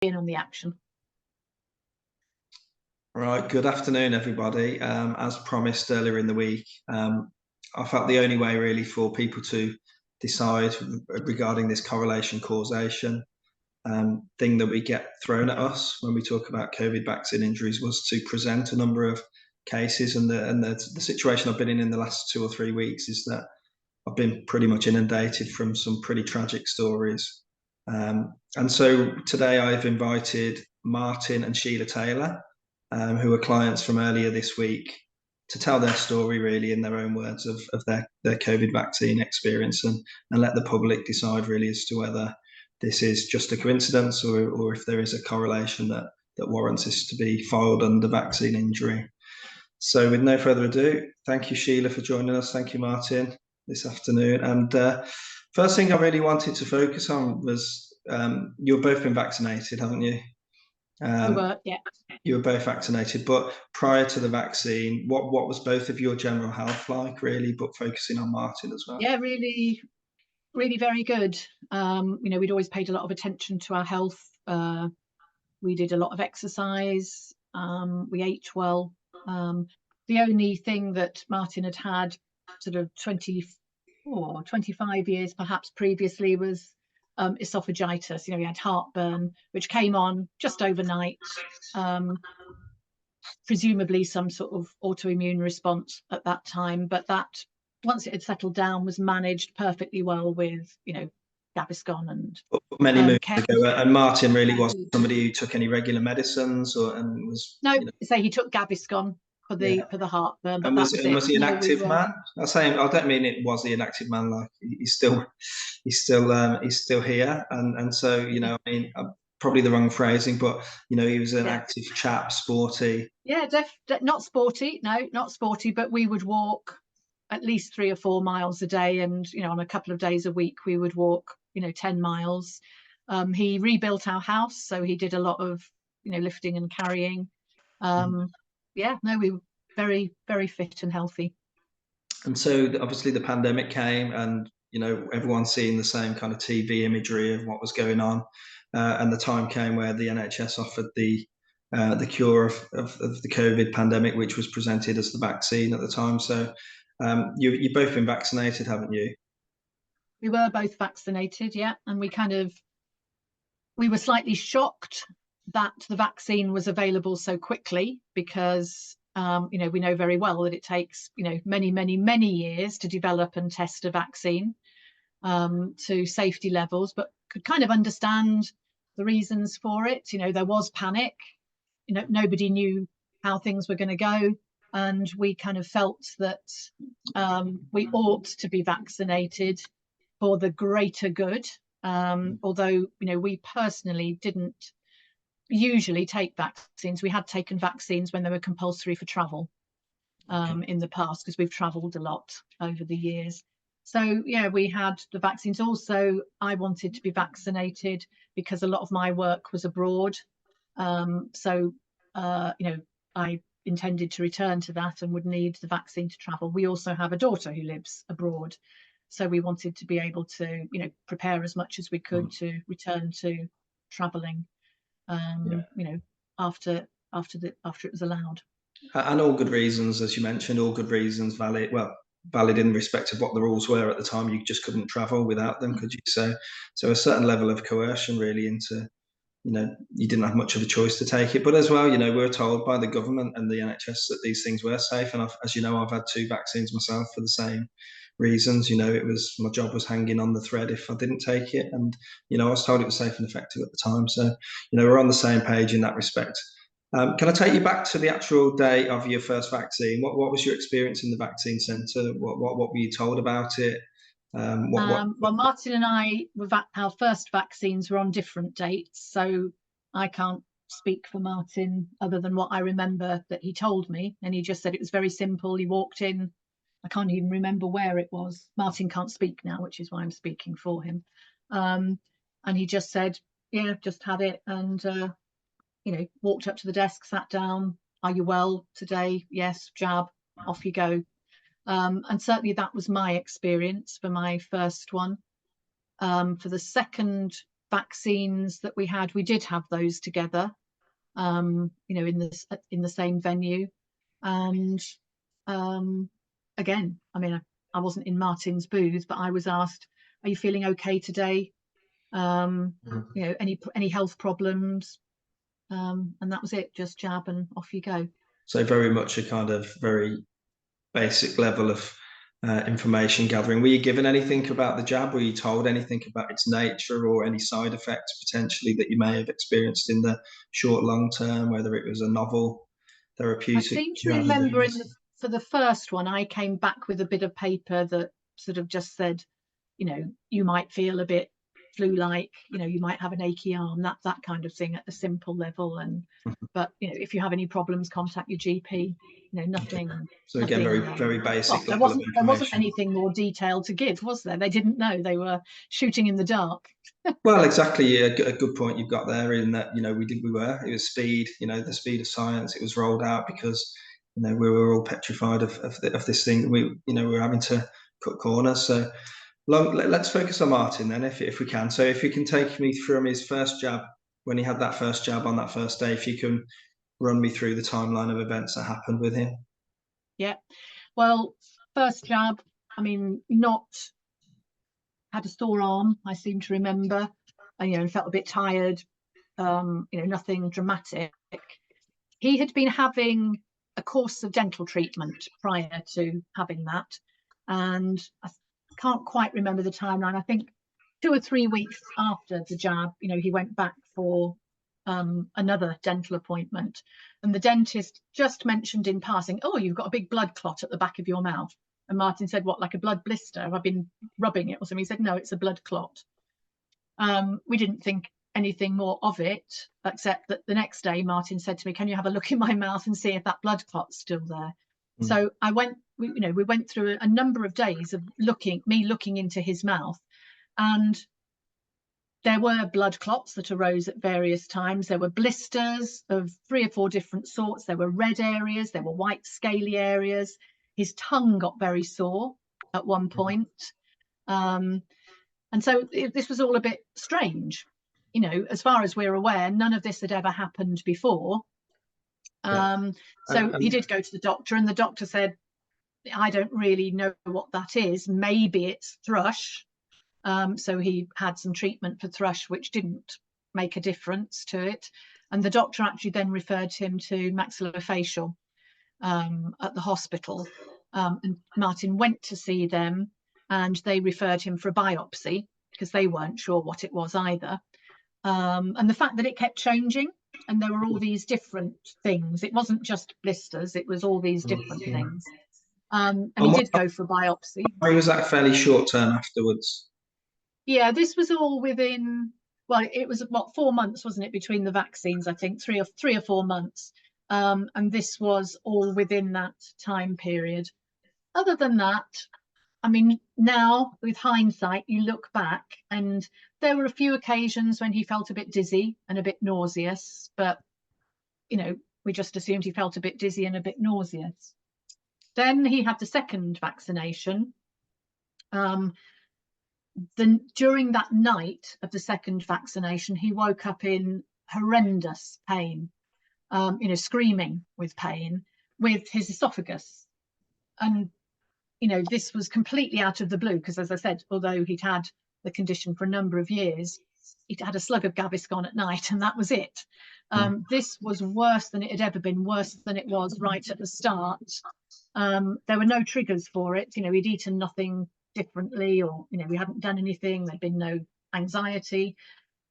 in on the action. Right, good afternoon, everybody. As promised earlier in the week, I felt the only way really for people to decide regarding this correlation causation thing that we get thrown at us when we talk about COVID vaccine injuries was to present a number of cases. And the situation I've been in the last 2 or 3 weeks is that I've been pretty much inundated from some pretty tragic stories. And so today I've invited Martin and Sheila Taylor, who are clients from earlier this week, to tell their story really in their own words of their COVID vaccine experience, and let the public decide really as to whether this is just a coincidence or if there is a correlation that warrants this to be filed under vaccine injury. So with no further ado, thank you, Sheila, for joining us. Thank you, Martin, this afternoon. And first thing I really wanted to focus on was you've both been vaccinated, haven't you? We were, yeah. You were both vaccinated, but prior to the vaccine, what was both of your general health like, really, but focusing on Martin as well? Yeah, really, really very good. We'd always paid a lot of attention to our health. We did a lot of exercise. We ate well. The only thing that Martin had sort of 24, 25 years perhaps previously was esophagitis. He had heartburn, which came on just overnight. Presumably some sort of autoimmune response at that time, but that, once it had settled down, was managed perfectly well with, Gaviscon and many moons ago. And Martin really wasn't somebody who took any regular medicines and was. No, say he took Gaviscon for the heartburn. But and was he an active man? I don't mean it was he an active man. Like he's still here, and so I mean. Probably the wrong phrasing, but he was an active chap, sporty. Yeah, not sporty. No, not sporty. But we would walk at least 3 or 4 miles a day, and on a couple of days a week we would walk 10 miles. He rebuilt our house, so he did a lot of lifting and carrying. We were very, very fit and healthy. And so obviously the pandemic came, and everyone's seeing the same kind of TV imagery of what was going on. And the time came where the NHS offered the cure of the COVID pandemic, which was presented as the vaccine at the time. So you've both been vaccinated, haven't you? We were both vaccinated, yeah. And we were slightly shocked that the vaccine was available so quickly, because we know very well that it takes many, many, many years to develop and test a vaccine to safety levels, but could kind of understand the reasons for it. There was panic. Nobody knew how things were going to go, and we kind of felt that we ought to be vaccinated for the greater good. Although we personally didn't usually take vaccines. We had taken vaccines when they were compulsory for travel in the past, because we've travelled a lot over the years. So yeah, we had the vaccines. Also, I wanted to be vaccinated because a lot of my work was abroad. I intended to return to that and would need the vaccine to travel. We also have a daughter who lives abroad, so we wanted to be able to prepare as much as we could to return to travelling after it was allowed. And all good reasons, as you mentioned, all good reasons, valid in respect of what the rules were at the time. You just couldn't travel without them, could you? So a certain level of coercion really into, you didn't have much of a choice to take it. But as well, we were told by the government and the NHS that these things were safe. And as you know, I've had 2 vaccines myself for the same reasons. My job was hanging on the thread if I didn't take it. And, I was told it was safe and effective at the time. So, we're on the same page in that respect. Can I take you back to the actual day of your first vaccine? What was your experience in the vaccine centre? What were you told about it? Well, Martin and I, our first vaccines were on different dates, so I can't speak for Martin other than what I remember that he told me. And he just said it was very simple. He walked in. I can't even remember where it was. Martin can't speak now, which is why I'm speaking for him. And he just said, yeah, just had it. And walked up to the desk, sat down. Are you well today? Yes, jab, off you go. And certainly that was my experience for my first one. For the second vaccines that we had, we did have those together, you know, in the same venue. And again, I mean, I wasn't in Martin's booth, but I was asked, "Are you feeling okay today? You know, any health problems?" And that was it, just jab and off you go. So very much a kind of very basic level of information gathering. Were you given anything about the jab? Were you told anything about its nature or any side effects potentially that you may have experienced in the short, long term, whether it was a novel I therapeutic? seem to remember for the first one, I came back with a bit of paper that sort of just said, you know, you might feel a bit flu-like, you know, you might have an achy arm, that kind of thing at a simple level. And but you know, if you have any problems, contact your GP. You know, nothing. So again, very basic Well, level of there wasn't information. anything more detailed to give, was there? They didn't know. They were shooting in the dark. Well, exactly. A good point you've got there in that, you know, it was speed, you know, the speed of science. It was rolled out because, you know, we were all petrified of this thing. We were having to cut corners. So let's focus on Martin then, if we can. So if you can take me from his first jab, when he had that first jab on that first day, if you can run me through the timeline of events that happened with him. Yeah. Well, first jab, I mean, not had a sore arm, I seem to remember, and, you know, felt a bit tired, you know, nothing dramatic. He had been having a course of dental treatment prior to having that, and I can't quite remember the timeline. I think 2 or 3 weeks after the jab, you know, he went back for another dental appointment, and the dentist just mentioned in passing, "Oh, you've got a big blood clot at the back of your mouth." And Martin said, "What, like a blood blister? Have I been rubbing it or something?" He said, "No, it's a blood clot." We didn't think anything more of it, except that the next day Martin said to me, "Can you have a look in my mouth and see if that blood clot's still there?" So I went, we went through a number of days of looking into his mouth, and there were blood clots that arose at various times. There were blisters of 3 or 4 different sorts. There were red areas, there were white scaly areas. His tongue got very sore at one point. And so this was all a bit strange. You know, as far as we're aware, none of this had ever happened before. So he did go to the doctor, and the doctor said, "I don't really know what that is. Maybe it's thrush." So he had some treatment for thrush, which didn't make a difference to it. And the doctor actually then referred him to maxillofacial at the hospital. And Martin went to see them, and they referred him for a biopsy because they weren't sure what it was either. And the fact that it kept changing, and there were all these different things. It wasn't just blisters, it was all these different things. And he did go for a biopsy. Was that fairly short term afterwards? Yeah, this was all within, well, it was about 4 months, wasn't it, between the vaccines, I think, 3 or 4 months. And this was all within that time period. Other than that, I mean, now with hindsight, you look back, and there were a few occasions when he felt a bit dizzy and a bit nauseous, but, you know, we just assumed he felt a bit dizzy and a bit nauseous. Then he had the second vaccination. During that night of the second vaccination, he woke up in horrendous pain, you know, screaming with pain with his esophagus. And, you know, this was completely out of the blue because, as I said, although he'd had the condition for a number of years, he'd had a slug of Gaviscon at night, and that was it. This was worse than it had ever been, worse than it was right at the start. There were no triggers for it. You know, he'd eaten nothing differently, or, you know, we hadn't done anything. There'd been no anxiety.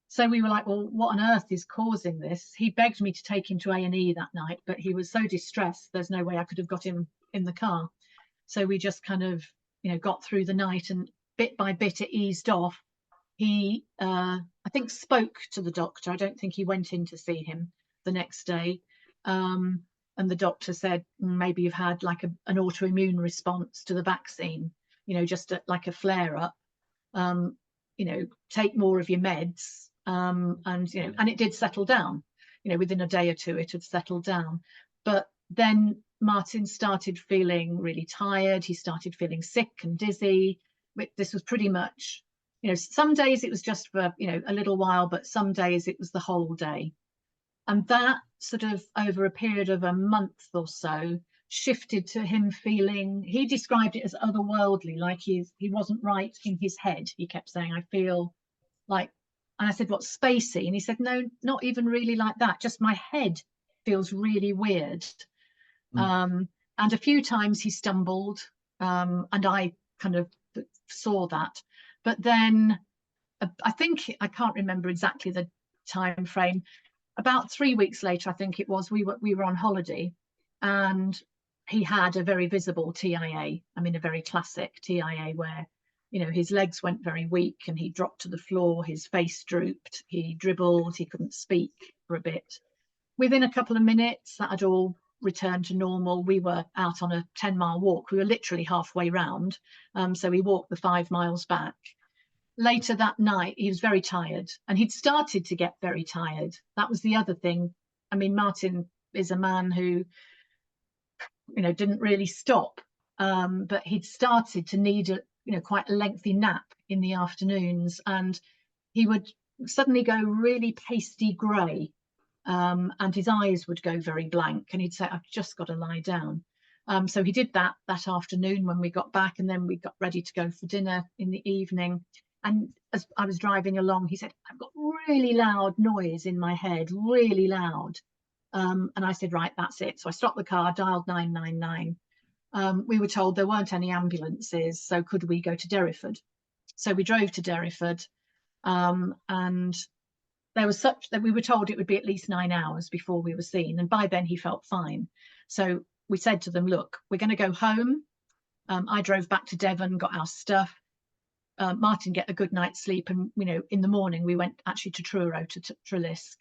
So we were like, well, what on earth is causing this? He begged me to take him to A&E that night, but he was so distressed, there's no way I could have got him in the car. So we just kind of, you know, got through the night, and bit by bit it eased off. He, I think, spoke to the doctor. I don't think he went in to see him the next day. And the doctor said, maybe you've had like an autoimmune response to the vaccine, you know, just like a flare up. You know, take more of your meds. And, you know, and it did settle down, you know, within a day or two, it had settled down. But then Martin started feeling really tired. He started feeling sick and dizzy. This was pretty much, you know, some days it was just for, you know, a little while, but some days it was the whole day. And that sort of over a period of a month or so shifted to him feeling, he described it as otherworldly, like he wasn't right in his head. He kept saying, I feel like, and I said, what's spacey? And he said, no, not even really like that. Just my head feels really weird. And a few times he stumbled, and I kind of saw that. But then I think, I can't remember exactly the time frame, about 3 weeks later, I think it was, we were on holiday, and he had a very visible TIA. I mean, a very classic TIA where, you know, his legs went very weak and he dropped to the floor, his face drooped, he dribbled, he couldn't speak for a bit. Within a couple of minutes, that had all returned to normal. We were out on a 10-mile walk. We were literally halfway round. So we walked the 5 miles back. Later that night, he was very tired, and he'd started to get very tired. That was the other thing. I mean, Martin is a man who, you know, didn't really stop, but he'd started to need a, you know, quite a lengthy nap in the afternoons, and he would suddenly go really pasty grey, and his eyes would go very blank, and he'd say, I've just got to lie down. So he did that afternoon when we got back, and then we got ready to go for dinner in the evening. And as I was driving along, he said, I've got really loud noise in my head, really loud. And I said, right, that's it. So I stopped the car, dialed 999. We were told there weren't any ambulances, so could we go to Derriford? So we drove to Derriford, and there was such that we were told it would be at least 9 hours before we were seen. And by then he felt fine. So we said to them, look, we're going to go home. I drove back to Devon, got our stuff. Martin get a good night's sleep, and you know, in the morning we went actually to Truro, to Trelisk,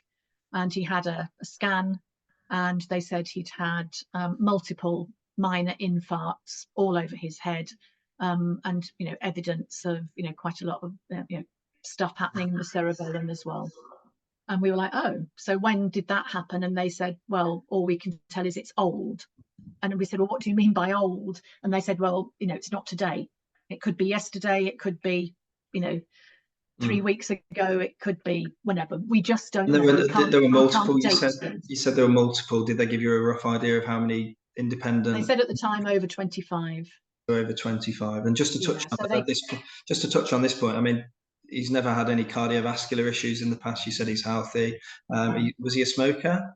and he had a scan, and they said he'd had multiple minor infarcts all over his head, and you know, evidence of, you know, quite a lot of you know, stuff happening in the cerebellum as well. And we were like, oh, so when did that happen? And they said, well, all we can tell is it's old. And we said, well, what do you mean by old? And they said, well, you know, it's not today. It could be yesterday, it could be, you know, 3 weeks ago, it could be whenever. We just don't know. There were multiple. You said there were multiple. Did they give you a rough idea of how many independent? They said at the time over 25. Over 25. And just to touch on this point, I mean, he's never had any cardiovascular issues in the past. You said he's healthy. Was he a smoker?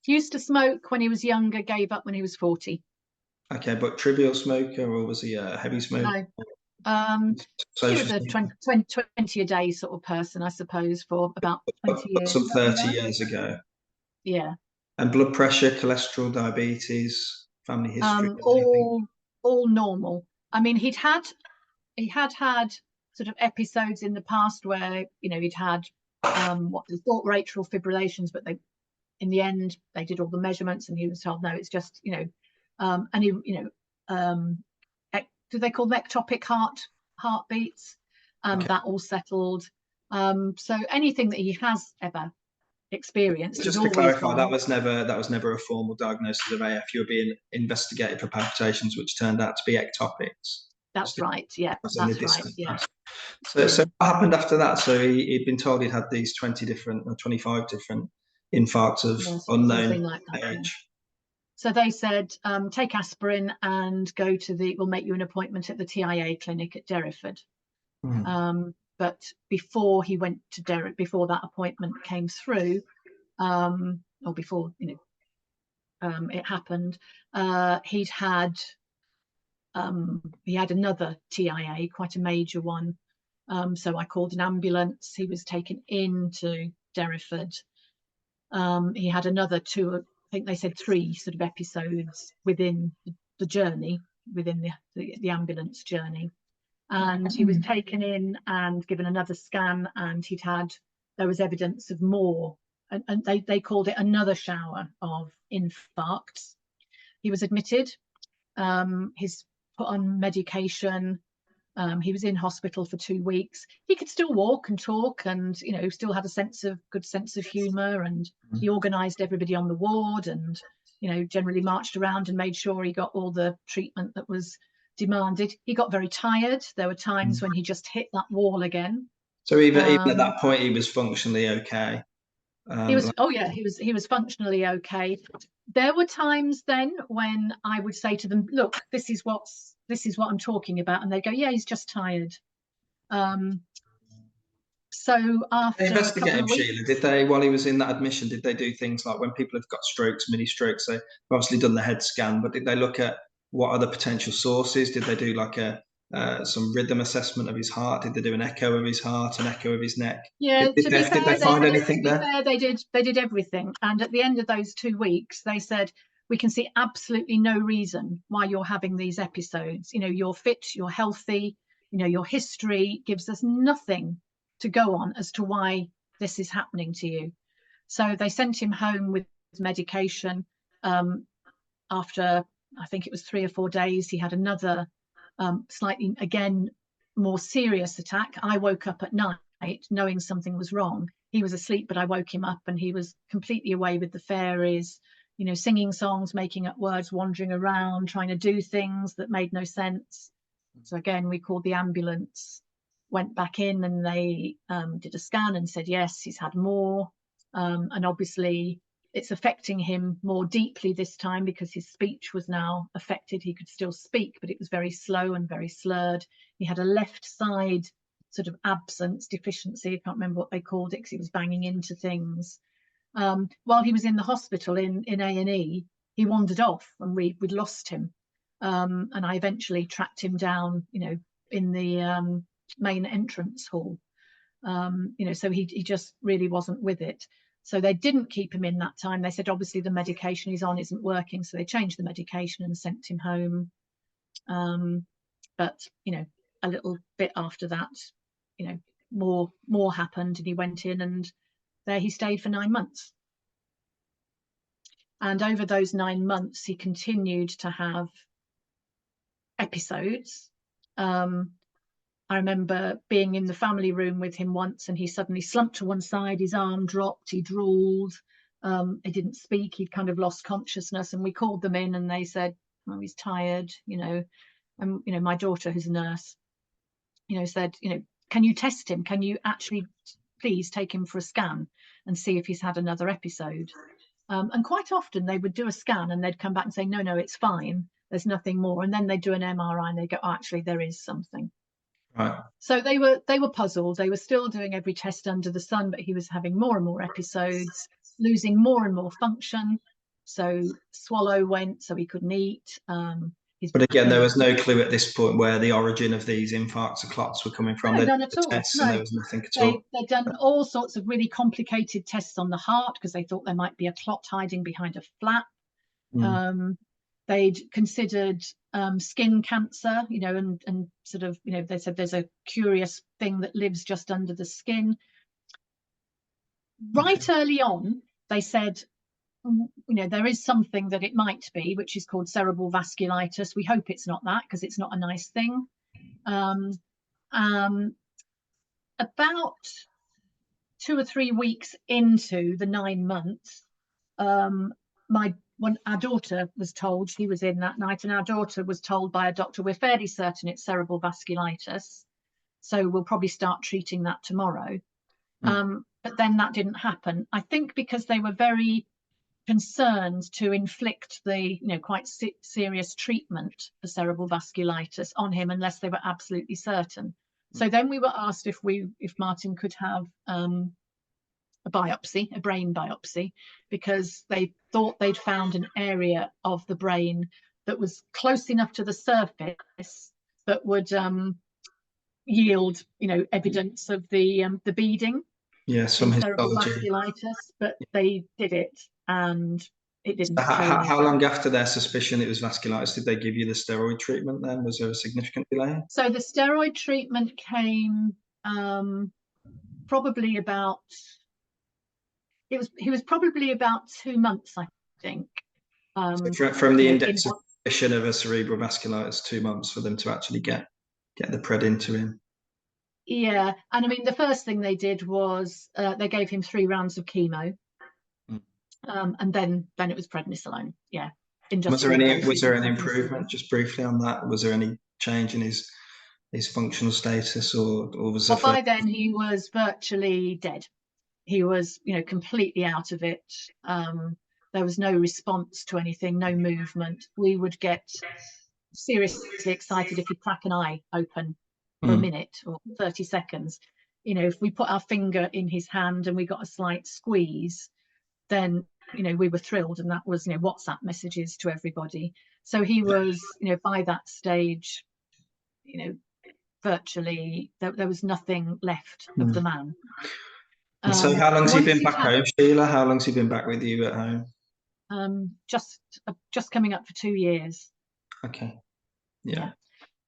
He used to smoke when he was younger, gave up when he was 40. Okay, but trivial smoker, or was he a heavy smoker? No. He was a 20 a day sort of person, I suppose, for about 20 years. Some 30 years ago. Yeah. And blood pressure, cholesterol, diabetes, family history? All normal. I mean, he had sort of episodes in the past where, you know, he'd had what they thought were atrial fibrillations, but they, in the end, they did all the measurements, and he was told, no, it's just, you know, and he, you know, do they call them ectopic heartbeats? Okay. That all settled. So anything that he has ever experienced, just to clarify, that was never a formal diagnosis of AF. You were being investigated for palpitations, which turned out to be ectopics. That's right. Yeah, that's right. Yeah. So what happened after that? So he'd been told he'd had these 20 different or 25 different infarcts of unknown like that, age. Yeah. So they said, take aspirin and go to we'll make you an appointment at the TIA clinic at Derriford. But before he went to Derriford, before that appointment came through, or before, you know, it happened, he had another TIA, quite a major one. So I called an ambulance. He was taken into Derriford. He had another 2, I think they said 3 sort of episodes within the journey, within the ambulance journey. And he was taken in and given another scan, and there was evidence of more, and they called it another shower of infarcts. He was admitted, he's put on medication. He was in hospital for 2 weeks. He could still walk and talk, and you know, still had a good sense of humour, and he organised everybody on the ward, and you know, generally marched around and made sure he got all the treatment that was demanded. He got very tired. There were times when he just hit that wall again. So even at that point, he was functionally okay. He was, oh yeah, he was functionally okay. There were times then when I would say to them, look, this is what I'm talking about, and they go, yeah, he's just tired. So after they a investigate couple him, of weeks, Sheila? Did they, while he was in that admission, did they do things like when people have got strokes, mini strokes? They've obviously done the head scan, but did they look at what are the potential sources? Did they do like some rhythm assessment of his heart? Did they do an echo of his heart, an echo of his neck? yeah, Did they find anything there? they did everything. And at the end of those 2 weeks, they said, we can see absolutely no reason why you're having these episodes. You know, you're fit, you're healthy, you know, your history gives us nothing to go on as to why this is happening to you. So they sent him home with medication. After, I think it was 3 or 4 days, he had another slightly, again, more serious attack. I woke up at night knowing something was wrong. He was asleep, but I woke him up and he was completely away with the fairies, you know, singing songs, making up words, wandering around, trying to do things that made no sense. So again, we called the ambulance, went back in, and they did a scan and said, yes, he's had more. And obviously it's affecting him more deeply this time because his speech was now affected. He could still speak, but it was very slow and very slurred. He had a left side sort of absence deficiency. I can't remember what they called it because he was banging into things. While he was in the hospital in A&E, he wandered off and we'd lost him. And I eventually tracked him down, you know, in the main entrance hall. You know, so he just really wasn't with it. So they didn't keep him in that time. They said, obviously, the medication he's on isn't working. So they changed the medication and sent him home. But, you know, a little bit after that, you know, more happened, and he went in, and there he stayed for 9 months. And over those 9 months, he continued to have episodes. I remember being in the family room with him once, and he suddenly slumped to one side, his arm dropped, he drooled, he didn't speak, he'd kind of lost consciousness, and we called them in and they said, oh, he's tired, you know. And, you know, my daughter, who's a nurse, you know, said, you know, can you test him? Can you actually please take him for a scan and see if he's had another episode? And quite often they would do a scan and they'd come back and say, no, it's fine, there's nothing more. And then they do an MRI and they go, oh, actually, there is something. Right. So they were puzzled. They were still doing every test under the sun, but he was having more and more episodes, losing more and more function. So swallow went, so he couldn't eat. But again, there was no clue at this point where the origin of these infarcts or clots were coming from. No, none at all. Tests, No. and there was nothing at all. They'd done all sorts of really complicated tests on the heart because they thought there might be a clot hiding behind a flap. They'd considered skin cancer, you know, and sort of, you know, they said there's a curious thing that lives just under the skin. Right early on, they said, you know, there is something that it might be, which is called cerebral vasculitis. We hope it's not that because it's not a nice thing. About 2 or 3 weeks into the 9 months, when our daughter was told, she was in that night, and our daughter was told by a doctor, we're fairly certain it's cerebral vasculitis, so we'll probably start treating that tomorrow. But then that didn't happen. I think because they were very concerned to inflict the, you know, quite serious treatment for cerebral vasculitis on him unless they were absolutely certain. So then we were asked if Martin could have a biopsy, a brain biopsy, because they thought they'd found an area of the brain that was close enough to the surface that would yield, you know, evidence of the beading. Yeah, some cerebral histology. vasculitis, but they did it and it didn't. So how long after their suspicion it was vasculitis did they give you the steroid treatment then? Was there a significant delay? So the steroid treatment came probably about, he was probably about 2 months, I think. So from the index of suspicion of a cerebral vasculitis, 2 months for them to actually get the pred into him. Yeah, and I mean the first thing they did was they gave him 3 rounds of chemo, and then it was prednisolone. Yeah. Was there any improvement? Just briefly on that, was there any change in his functional status, or was Well, there by then he was virtually dead. He was, completely out of it. There was no response to anything, no movement. We would get seriously excited if he'd crack an eye open for a minute or 30 seconds. If we put our finger in his hand and we got a slight squeeze, then we were thrilled, and that was WhatsApp messages to everybody. So he was by that stage virtually there was nothing left of the man. And so how long's he Once been he'd back had home, Sheila? How long's he been back with you at home? just coming up for 2 years. Okay. Yeah. Yeah.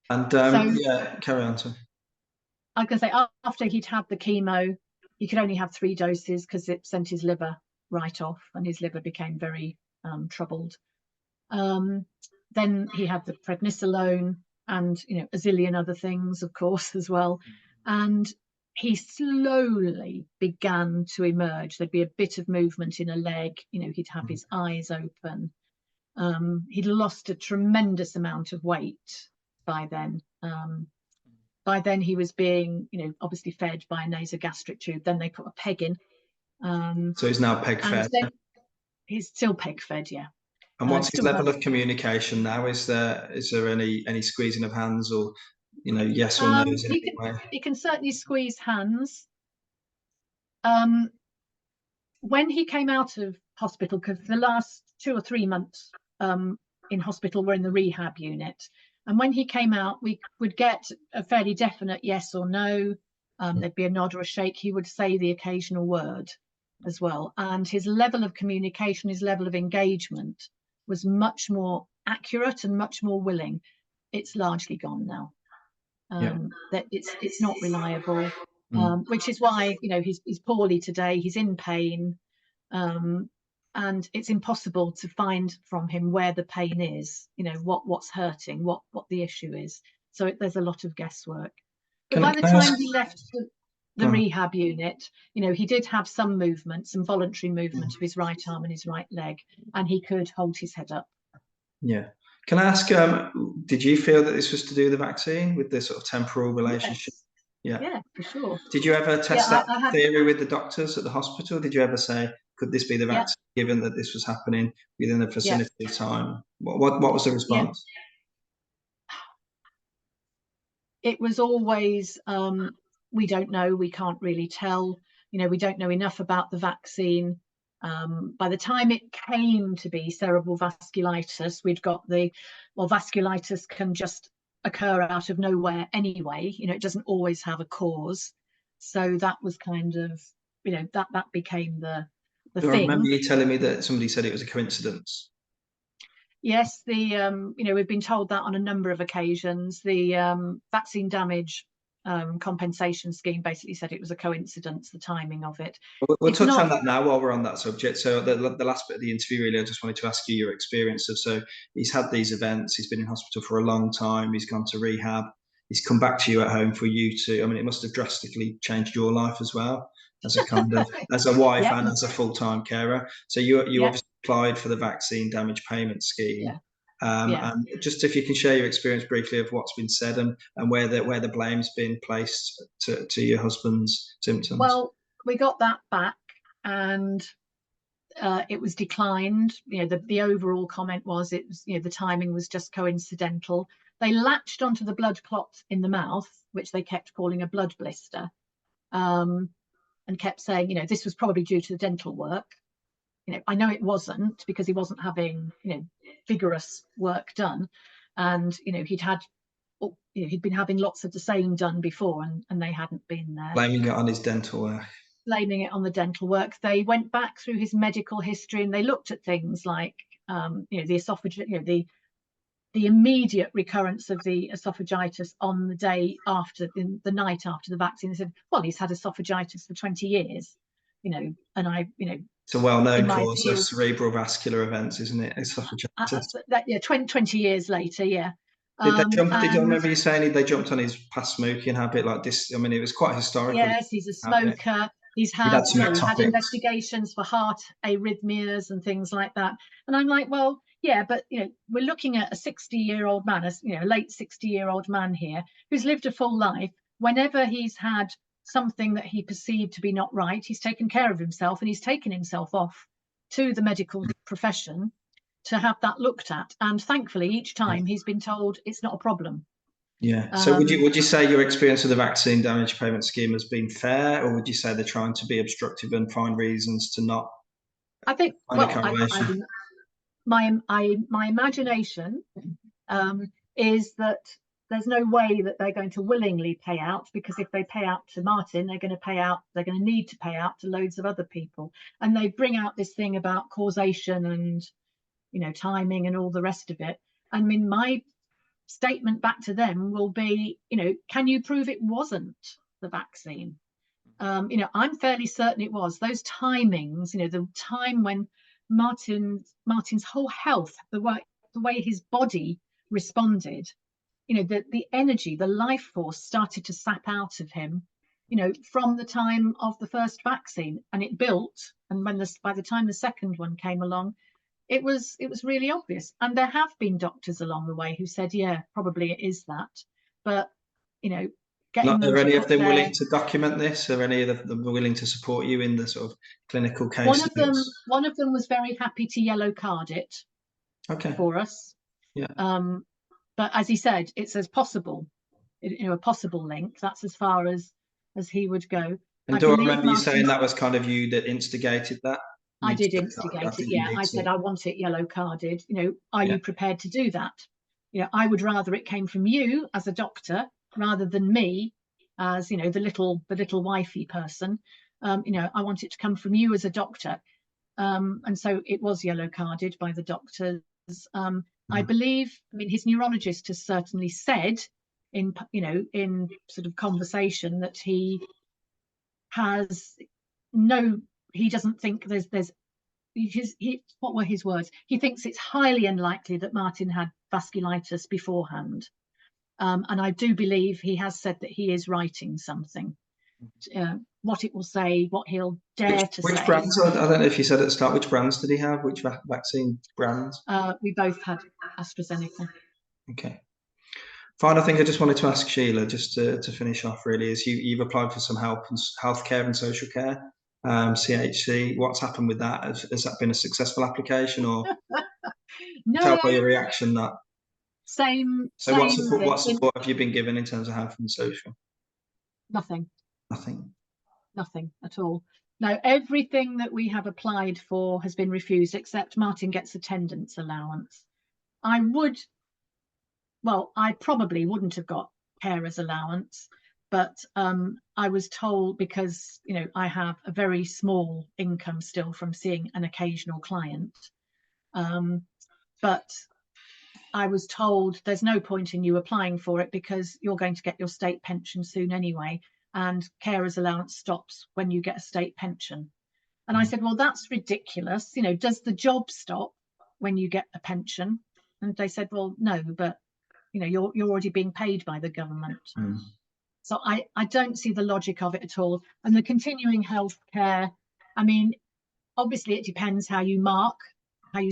And So carry on. To I was going to say, after he'd had the chemo, he could only have 3 doses because it sent his liver right off, and his liver became very troubled. Then he had the prednisolone and a zillion other things, of course, as well. And he slowly began to emerge. There'd be a bit of movement in a leg. He'd have his eyes open. He'd lost a tremendous amount of weight by then. By then he was being, obviously fed by a nasogastric tube. Then they put a peg in. so he's now peg fed. He's still peg fed, yeah. And what's his level of communication now? Is there any squeezing of hands, or yes or no? He can certainly squeeze hands. When he came out of hospital, because the last 2 or 3 months in hospital were in the rehab unit, and when he came out, we would get a fairly definite yes or no. There'd be a nod or a shake. He would say the occasional word as well, and his level of communication, his level of engagement was much more accurate and much more willing. It's largely gone now. That it's not reliable, which is why he's poorly today. He's in pain, and it's impossible to find from him where the pain is. What's hurting, what the issue is. So there's a lot of guesswork. But by the time he left the rehab unit, he did have some movement, some voluntary movement of his right arm and his right leg, and he could hold his head up. Yeah. Can I ask, did you feel that this was to do with the vaccine, with this sort of temporal relationship? Yes. Yeah, for sure. Did you ever test that theory with the doctors at the hospital? Did you ever say, could this be the vaccine, given that this was happening within the vicinity of time? What was the response? It was always, we don't know, we can't really tell. We don't know enough about the vaccine. By the time it came to be cerebral vasculitis, we'd got vasculitis can just occur out of nowhere anyway. It doesn't always have a cause. So that was kind of, that became the thing. I remember you telling me that somebody said it was a coincidence. Yes, we've been told that on a number of occasions. The vaccine damage compensation scheme basically said it was a coincidence, the timing of it. We'll touch on that now while we're on that subject. So the last bit of the interview, really, I just wanted to ask you your experience of, so he's had these events, he's been in hospital for a long time, he's gone to rehab, he's come back to you at home for you to, it must have drastically changed your life as well, as a kind of, as a wife and as a full-time carer. So you obviously applied for the vaccine damage payment scheme. And just if you can share your experience briefly of what's been said and where the blame's been placed to your husband's symptoms. Well, we got that back, and it was declined. The overall comment was it was the timing was just coincidental. They latched onto the blood clot in the mouth, which they kept calling a blood blister, and kept saying this was probably due to the dental work. I know it wasn't, because he wasn't having vigorous work done, and he'd been having lots of the same done before, and they hadn't been there. Blaming it on his dental work. Blaming it on the dental work. They went back through his medical history, and they looked at things like the esophagus, the immediate recurrence of the esophagitis on the day after, the night after the vaccine. They said, well, he's had esophagitis for 20 years, and it's a well-known cause of cerebral vascular events, isn't it? Esophagitis. 20 years later, yeah. Did they jump? Did I remember you saying they jumped on his past smoking habit like this? It was quite historical. Yes, he's a smoker. He's You've had, had some he had ectopics. investigations for heart arrhythmias and things like that. And I'm like, well, yeah, but we're looking at a 60-year-old man, a late 60-year-old man here who's lived a full life. Whenever he's had something that he perceived to be not right, he's taken care of himself, and he's taken himself off to the medical profession to have that looked at. And thankfully, each time he's been told it's not a problem. Yeah. So would you say your experience with the vaccine damage payment scheme has been fair, or would you say they're trying to be obstructive and find reasons to not I think, find a well, correlation? my imagination is that there's no way that they're going to willingly pay out, because if they pay out to Martin, they're going to need to pay out to loads of other people. And they bring out this thing about causation and timing and all the rest of it. I mean, my statement back to them will be, can you prove it wasn't the vaccine? I'm fairly certain it was. Those timings, the time when Martin's whole health, the way his body responded, the energy, the life force started to sap out of him, from the time of the first vaccine, and it built. And by the time the second one came along, it was really obvious. And there have been doctors along the way who said, yeah, probably it is that. But getting them Are any of them their, willing to document this? Are any of them willing to support you in the sort of clinical one case? of them was very happy to yellow card it for us. Yeah. But as he said, it says possible, a possible link. That's as far as he would go. And do I remember you saying that was kind of you that instigated that? I did instigate it. Yeah, I said I want it yellow carded. Are you prepared to do that? I would rather it came from you as a doctor rather than me as the little wifey person. I want it to come from you as a doctor. And so it was yellow carded by the doctors. I believe, his neurologist has certainly said in sort of conversation that he doesn't think there's what were his words? He thinks it's highly unlikely that Martin had vasculitis beforehand. And I do believe he has said that he is writing something. What it will say, what he'll dare to say. Which brands? I don't know if you said at the start. Which brands did he have? Which vaccine brands? We both had AstraZeneca. Okay. Final thing I just wanted to ask Sheila, just to finish off, really, is you've applied for some help in healthcare and social care, CHC. What's happened with that? Has that been a successful application, or no? Tell by your reaction that. Same. So what support have you been given in terms of health and social? Nothing. Nothing. Nothing at all. No, everything that we have applied for has been refused, except Martin gets attendance allowance. I probably wouldn't have got carers allowance, but I was told, because I have a very small income still from seeing an occasional client, but I was told there's no point in you applying for it because you're going to get your state pension soon anyway, and carers allowance stops when you get a state pension. And I said, well, that's ridiculous. Does the job stop when you get a pension? And they said, well, no, but you're already being paid by the government. So I don't see the logic of it at all. And the continuing health care, obviously it depends how you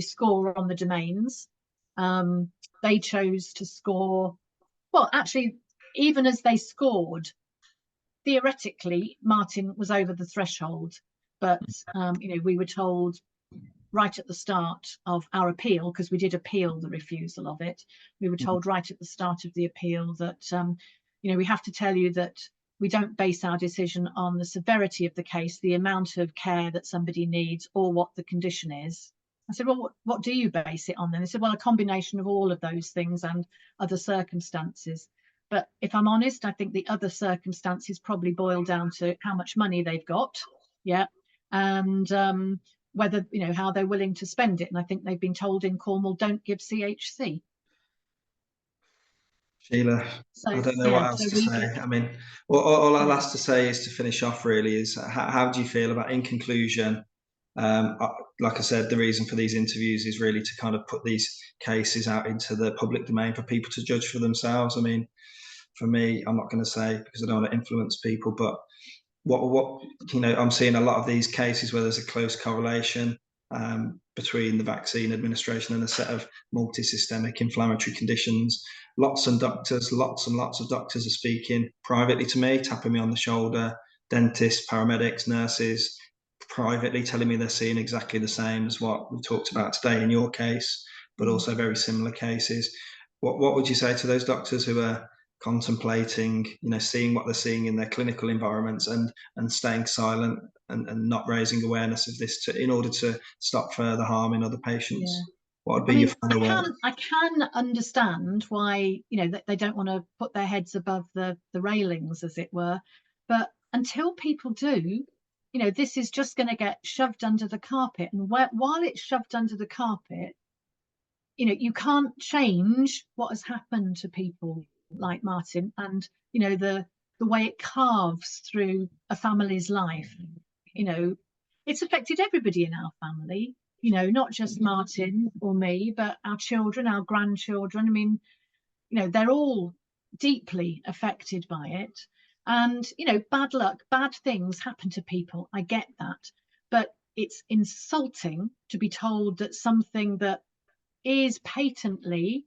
score on the domains. They chose to score, well, actually, even as they scored, theoretically, Martin was over the threshold. But, we were told right at the start of our appeal, because we did appeal the refusal of it, we were told right at the start of the appeal that, we have to tell you that we don't base our decision on the severity of the case, the amount of care that somebody needs, or what the condition is. I said, well, what do you base it on then? They said, well, a combination of all of those things and other circumstances. But if I'm honest, I think the other circumstances probably boil down to how much money they've got, and whether, how they're willing to spend it. And I think they've been told in Cornwall, don't give CHC. Sheila, I don't know what else to say. All I'll ask to say is, to finish off, really, is how do you feel about, in conclusion, like I said, the reason for these interviews is really to kind of put these cases out into the public domain for people to judge for themselves. For me, I'm not going to say, because I don't want to influence people, but what I'm seeing a lot of these cases where there's a close correlation between the vaccine administration and a set of multi-systemic inflammatory conditions. Lots and lots of doctors are speaking privately to me, tapping me on the shoulder, dentists, paramedics, nurses, privately telling me they're seeing exactly the same as what we talked about today in your case, but also very similar cases. What would you say to those doctors who are contemplating, seeing what they're seeing in their clinical environments and staying silent and not raising awareness of this in order to stop further harm in other patients? Yeah. What would be your final word? I can understand why, that they don't want to put their heads above the railings, as it were. But until people do, this is just going to get shoved under the carpet. And while it's shoved under the carpet, you can't change what has happened to people like Martin, and the way it carves through a family's life. It's affected everybody in our family, not just Martin or me, but our children, our grandchildren. I mean, they're all deeply affected by it. And bad luck, bad things happen to people, I get that, but it's insulting to be told that something that is patently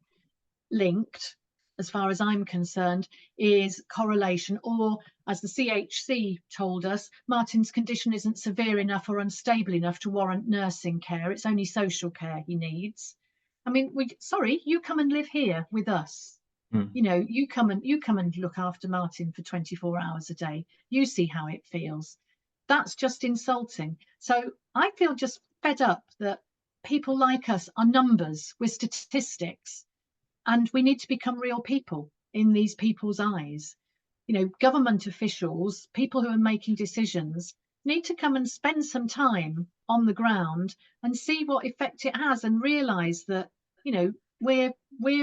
linked, as far as I'm concerned, is correlation, or as the CHC told us, Martin's condition isn't severe enough or unstable enough to warrant nursing care. It's only social care he needs. I mean, you come and live here with us. You come and look after Martin for 24 hours a day. You see how it feels. That's just insulting. So I feel just fed up that people like us are numbers, we're statistics, and we need to become real people in these people's eyes. Government officials, people who are making decisions, need to come and spend some time on the ground and see what effect it has, and realize that we're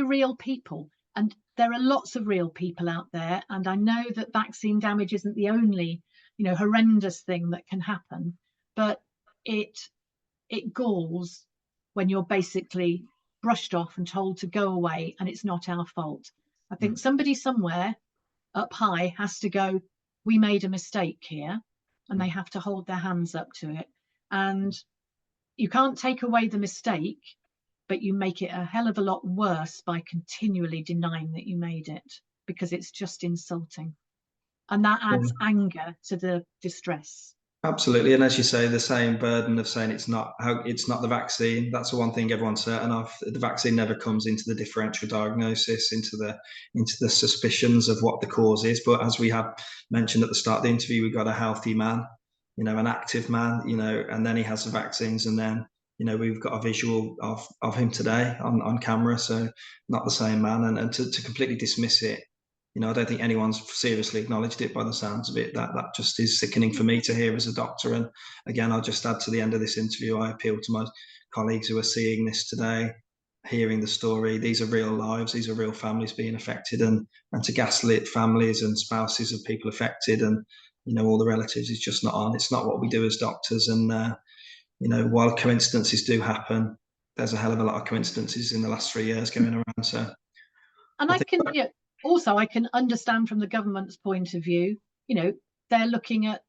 real people, and there are lots of real people out there. And I know that vaccine damage isn't the only horrendous thing that can happen, but it galls when you're basically brushed off and told to go away and it's not our fault. I think somebody somewhere up high has to go, we made a mistake here, and they have to hold their hands up to it. And you can't take away the mistake, but you make it a hell of a lot worse by continually denying that you made it, because it's just insulting. And that adds anger to the distress. Absolutely, and as you say, the same burden of saying it's not the vaccine. That's the one thing everyone's certain of. The vaccine never comes into the differential diagnosis, into the suspicions of what the cause is. But as we have mentioned at the start of the interview, we've got a healthy man, an active man, and then he has the vaccines, and then we've got a visual of him today on camera. So not the same man, and to completely dismiss it. I don't think anyone's seriously acknowledged it by the sounds of it. That just is sickening for me to hear as a doctor. And again, I'll just add to the end of this interview, I appeal to my colleagues who are seeing this today, hearing the story. These are real lives. These are real families being affected, and to gaslit families and spouses of people affected, and all the relatives is just not on. It's not what we do as doctors. And while coincidences do happen, there's a hell of a lot of coincidences in the last 3 years going around. So, and I can also, I can understand from the government's point of view, they're looking at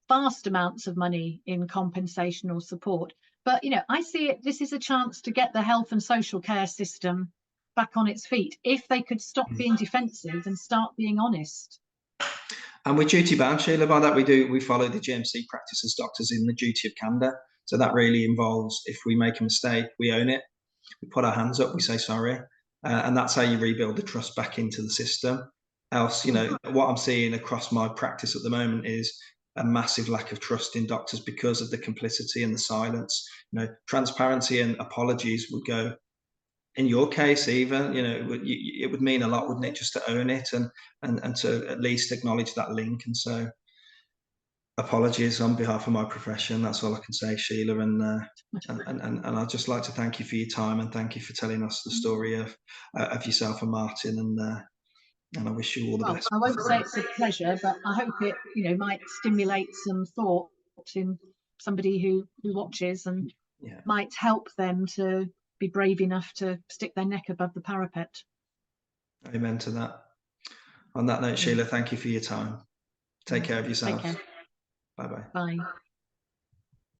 vast amounts of money in compensation or support. But, I see it, this is a chance to get the health and social care system back on its feet, if they could stop being defensive and start being honest. And we're duty bound, Sheila, by that. We follow the GMC practice as doctors in the duty of candour. So that really involves, if we make a mistake, we own it. We put our hands up, we say sorry. And that's how you rebuild the trust back into the system. Else, what I'm seeing across my practice at the moment is a massive lack of trust in doctors because of the complicity and the silence. Transparency and apologies would go, in your case, even, it would mean a lot, wouldn't it, just to own it and to at least acknowledge that link. And so, apologies on behalf of my profession. That's all I can say, Sheila. And I'd just like to thank you for your time, and thank you for telling us the story of yourself and Martin. And I wish you all the best. I won't say it's a pleasure, but I hope it might stimulate some thought in somebody who watches, and might help them to be brave enough to stick their neck above the parapet. Amen to that. On that note, Sheila, thank you for your time. Take care of yourselves. Take care. Bye-bye. Bye.